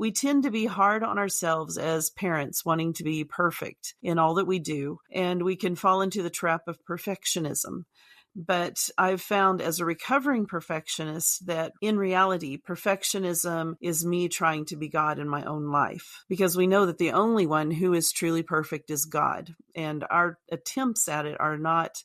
We tend to be hard on ourselves as parents, wanting to be perfect in all that we do, and we can fall into the trap of perfectionism. But I've found as a recovering perfectionist that in reality, perfectionism is me trying to be God in my own life, because we know that the only one who is truly perfect is God. And our attempts at it are not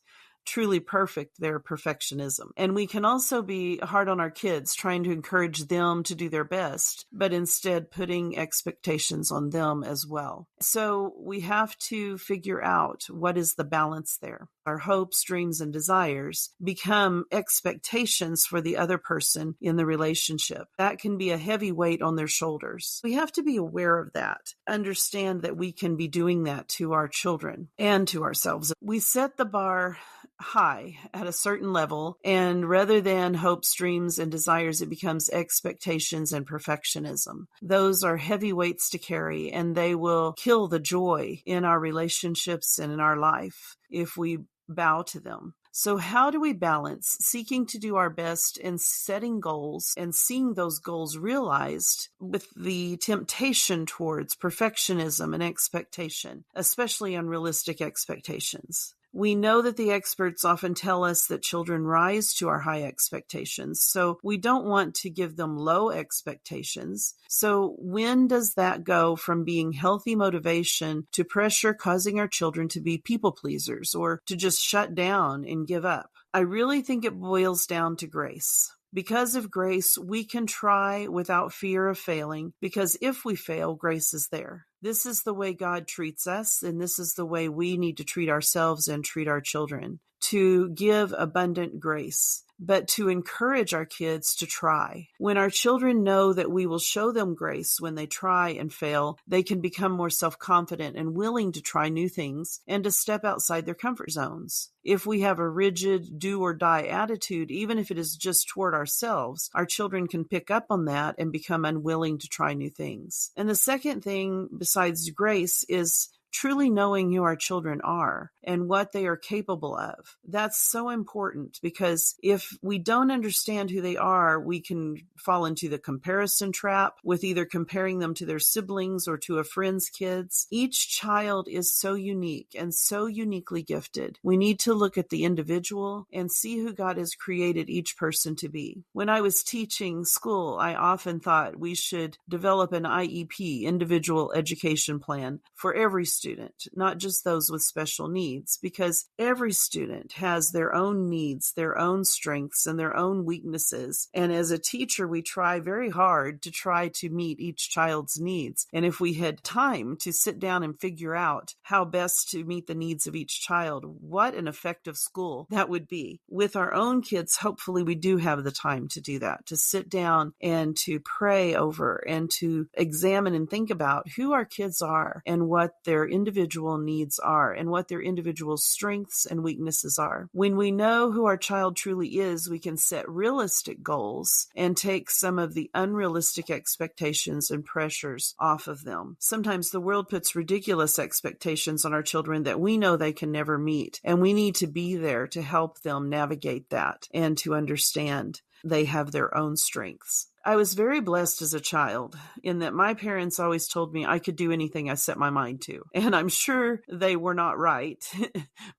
truly perfect, they're perfectionism. And we can also be hard on our kids, trying to encourage them to do their best, but instead putting expectations on them as well. So we have to figure out what is the balance there. Our hopes, dreams, and desires become expectations for the other person in the relationship. That can be a heavy weight on their shoulders. We have to be aware of that, understand that we can be doing that to our children and to ourselves. We set the bar high at a certain level, and rather than hopes, dreams, and desires, it becomes expectations and perfectionism. Those are heavy weights to carry, and they will kill the joy in our relationships and in our life if we bow to them. So how do we balance seeking to do our best and setting goals and seeing those goals realized with the temptation towards perfectionism and expectation, especially unrealistic expectations? We know that the experts often tell us that children rise to our high expectations, so we don't want to give them low expectations. So when does that go from being healthy motivation to pressure causing our children to be people pleasers or to just shut down and give up? I really think it boils down to grace. Because of grace, we can try without fear of failing, because if we fail, grace is there. This is the way God treats us, and this is the way we need to treat ourselves and treat our children, to give abundant grace, but to encourage our kids to try. When our children know that we will show them grace when they try and fail, they can become more self-confident and willing to try new things and to step outside their comfort zones. If we have a rigid do-or-die attitude, even if it is just toward ourselves, our children can pick up on that and become unwilling to try new things. And the second thing besides grace is truly knowing who our children are and what they are capable of. That's so important, because if we don't understand who they are, we can fall into the comparison trap with either comparing them to their siblings or to a friend's kids. Each child is so unique and so uniquely gifted. We need to look at the individual and see who God has created each person to be. When I was teaching school, I often thought we should develop an IEP, individual education plan, for every student, not just those with special needs, because every student has their own needs, their own strengths, and their own weaknesses. And as a teacher, we try very hard to try to meet each child's needs. And if we had time to sit down and figure out how best to meet the needs of each child, what an effective school that would be. With our own kids, hopefully we do have the time to do that, to sit down and to pray over and to examine and think about who our kids are and what their individual needs are and what their individual strengths and weaknesses are. When we know who our child truly is, we can set realistic goals and take some of the unrealistic expectations and pressures off of them. Sometimes the world puts ridiculous expectations on our children that we know they can never meet, and we need to be there to help them navigate that and to understand they have their own strengths. I was very blessed as a child in that my parents always told me I could do anything I set my mind to. And I'm sure they were not right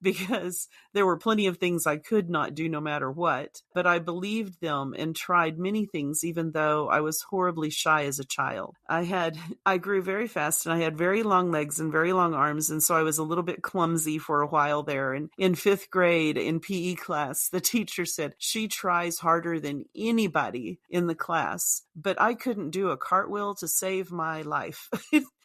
because there were plenty of things I could not do no matter what. But I believed them and tried many things, even though I was horribly shy as a child. I grew very fast and I had very long legs and very long arms. And so I was a little bit clumsy for a while there. And in fifth grade in PE class, the teacher said, "She tries harder than anybody in the class." But I couldn't do a cartwheel to save my life.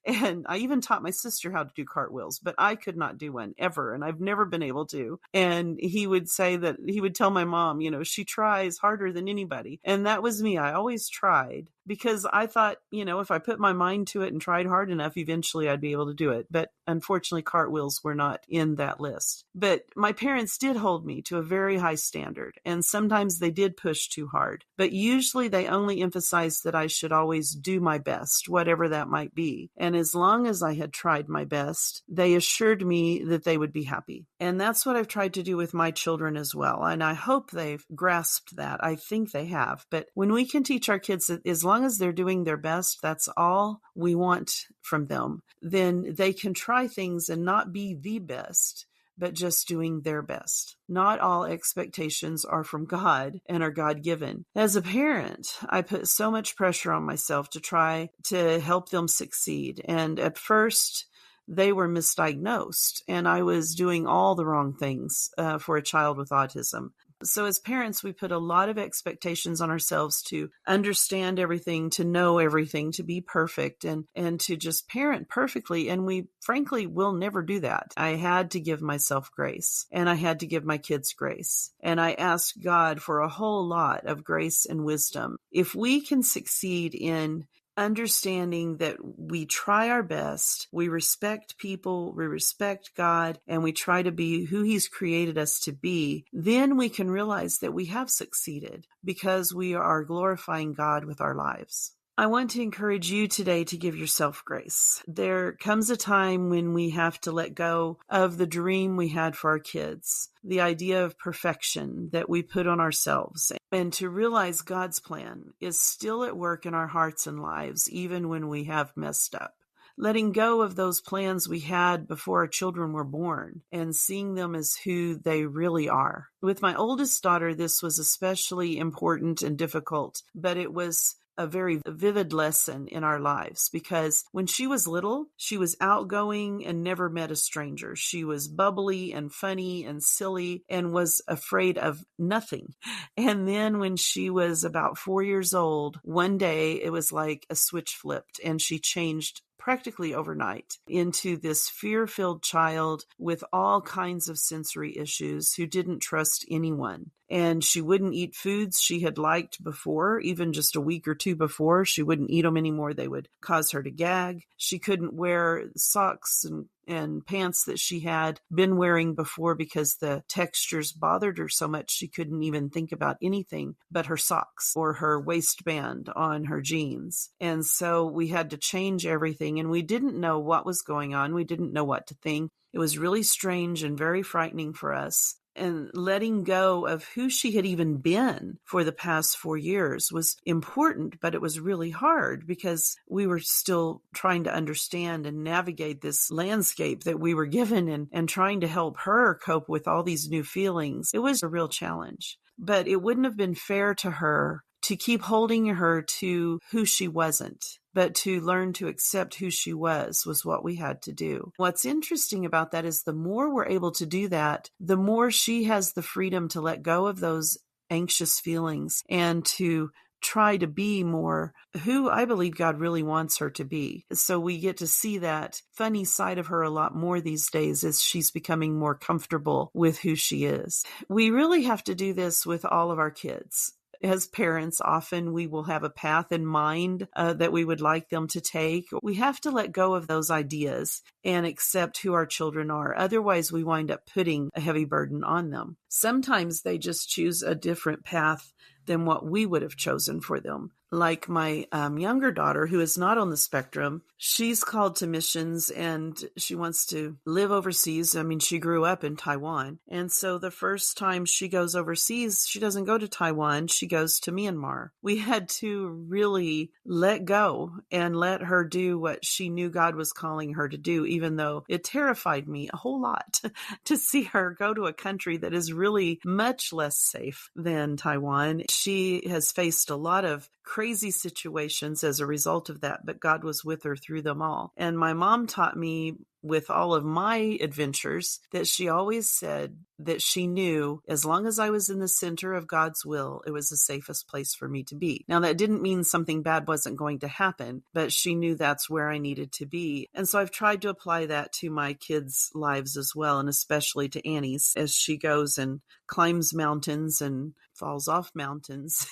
And I even taught my sister how to do cartwheels, but I could not do one ever. And I've never been able to. And he would say that he would tell my mom, she tries harder than anybody. And that was me. I always tried because I thought, if I put my mind to it and tried hard enough, eventually I'd be able to do it. But unfortunately, cartwheels were not in that list. But my parents did hold me to a very high standard. And sometimes they did push too hard. But usually they only emphasized that I should always do my best, whatever that might be. And as long as I had tried my best, they assured me that they would be happy. And that's what I've tried to do with my children as well. And I hope they've grasped that. I think they have. But when we can teach our kids that as long long as they're doing their best, that's all we want from them, then they can try things and not be the best, but just doing their best. Not all expectations are from God and are God-given. As a parent, I put so much pressure on myself to try to help them succeed. And at first, they were misdiagnosed, and I was doing all the wrong things for a child with autism. So as parents, we put a lot of expectations on ourselves to understand everything, to know everything, to be perfect, and to just parent perfectly. And we frankly will never do that. I had to give myself grace, and I had to give my kids grace. And I asked God for a whole lot of grace and wisdom. If we can succeed in understanding that we try our best, we respect people, we respect God, and we try to be who He's created us to be, then we can realize that we have succeeded because we are glorifying God with our lives. I want to encourage you today to give yourself grace. There comes a time when we have to let go of the dream we had for our kids, the idea of perfection that we put on ourselves, and to realize God's plan is still at work in our hearts and lives, even when we have messed up. Letting go of those plans we had before our children were born and seeing them as who they really are. With my oldest daughter, this was especially important and difficult, but it was a very vivid lesson in our lives because when she was little, she was outgoing and never met a stranger. She was bubbly and funny and silly and was afraid of nothing. And then when she was about 4 years old, one day it was like a switch flipped and she changed practically overnight into this fear-filled child with all kinds of sensory issues who didn't trust anyone. And she wouldn't eat foods she had liked before, even just a week or two before. She wouldn't eat them anymore. They would cause her to gag. She couldn't wear socks and pants that she had been wearing before because the textures bothered her so much she couldn't even think about anything but her socks or her waistband on her jeans. And so we had to change everything, and we didn't know what was going on. We didn't know what to think. It was really strange and very frightening for us. And letting go of who she had even been for the past 4 years was important, but it was really hard because we were still trying to understand and navigate this landscape that we were given and trying to help her cope with all these new feelings. It was a real challenge, but it wouldn't have been fair to her to keep holding her to who she wasn't, but to learn to accept who she was what we had to do. What's interesting about that is the more we're able to do that, the more she has the freedom to let go of those anxious feelings and to try to be more who I believe God really wants her to be. So we get to see that funny side of her a lot more these days as she's becoming more comfortable with who she is. We really have to do this with all of our kids. As parents, often we will have a path in mind that we would like them to take. We have to let go of those ideas and accept who our children are. Otherwise, we wind up putting a heavy burden on them. Sometimes they just choose a different path than what we would have chosen for them. Like my younger daughter, who is not on the spectrum, she's called to missions and she wants to live overseas. I mean, she grew up in Taiwan. And so the first time she goes overseas, she doesn't go to Taiwan, she goes to Myanmar. We had to really let go and let her do what she knew God was calling her to do, even though it terrified me a whole lot to see her go to a country that is really much less safe than Taiwan. She has faced a lot of crazy situations as a result of that, but God was with her through them all. And my mom taught me with all of my adventures that she always said that she knew as long as I was in the center of God's will, it was the safest place for me to be. Now, that didn't mean something bad wasn't going to happen, but she knew that's where I needed to be. And so I've tried to apply that to my kids' lives as well, and especially to Annie's as she goes and climbs mountains and falls off mountains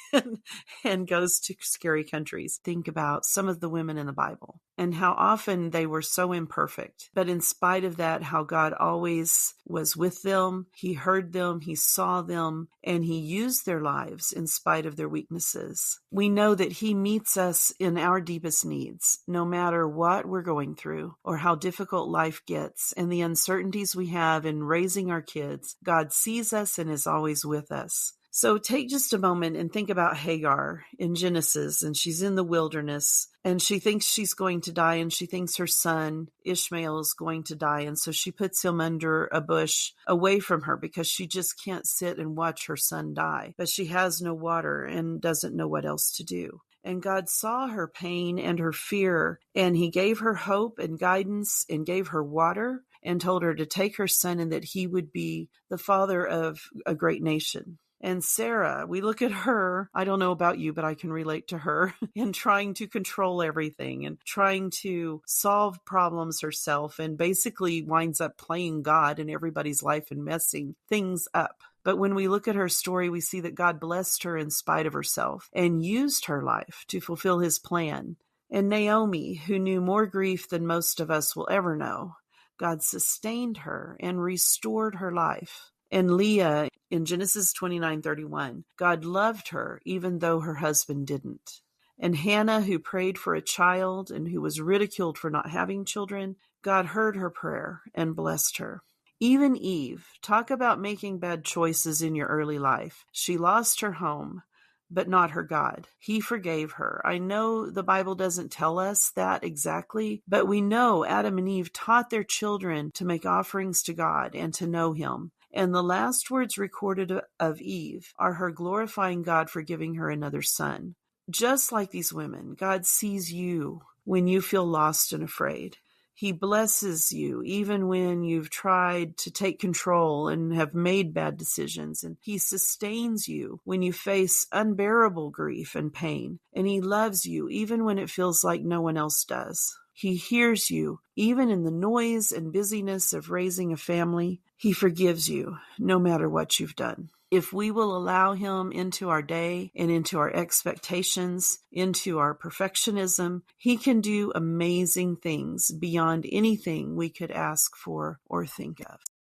and goes to scary countries. Think about some of the women in the Bible and how often they were so imperfect. But in spite of that, how God always was with them. He heard them, He saw them, and He used their lives in spite of their weaknesses. We know that He meets us in our deepest needs, no matter what we're going through or how difficult life gets and the uncertainties we have in raising our kids. God sees us and is always with us. So take just a moment and think about Hagar in Genesis, and she's in the wilderness, and she thinks she's going to die, and she thinks her son Ishmael is going to die, and so she puts him under a bush away from her because she just can't sit and watch her son die. But she has no water and doesn't know what else to do. And God saw her pain and her fear, and he gave her hope and guidance and gave her water and told her to take her son and that he would be the father of a great nation. And Sarah, we look at her, I don't know about you, but I can relate to her in trying to control everything and trying to solve problems herself, and basically winds up playing God in everybody's life and messing things up. But when we look at her story, we see that God blessed her in spite of herself and used her life to fulfill his plan. And Naomi, who knew more grief than most of us will ever know, God sustained her and restored her life. And Leah, in Genesis 29:31, God loved her even though her husband didn't. And Hannah, who prayed for a child and who was ridiculed for not having children, God heard her prayer and blessed her. Even Eve, talk about making bad choices in your early life. She lost her home, but not her God. He forgave her. I know the Bible doesn't tell us that exactly, but we know Adam and Eve taught their children to make offerings to God and to know him. And the last words recorded of Eve are her glorifying God for giving her another son. Just like these women, God sees you when you feel lost and afraid. He blesses you even when you've tried to take control and have made bad decisions. And he sustains you when you face unbearable grief and pain. And he loves you even when it feels like no one else does. He hears you even in the noise and busyness of raising a family. He forgives you no matter what you've done. If we will allow him into our day and into our expectations, into our perfectionism, he can do amazing things beyond anything we could ask for or think of.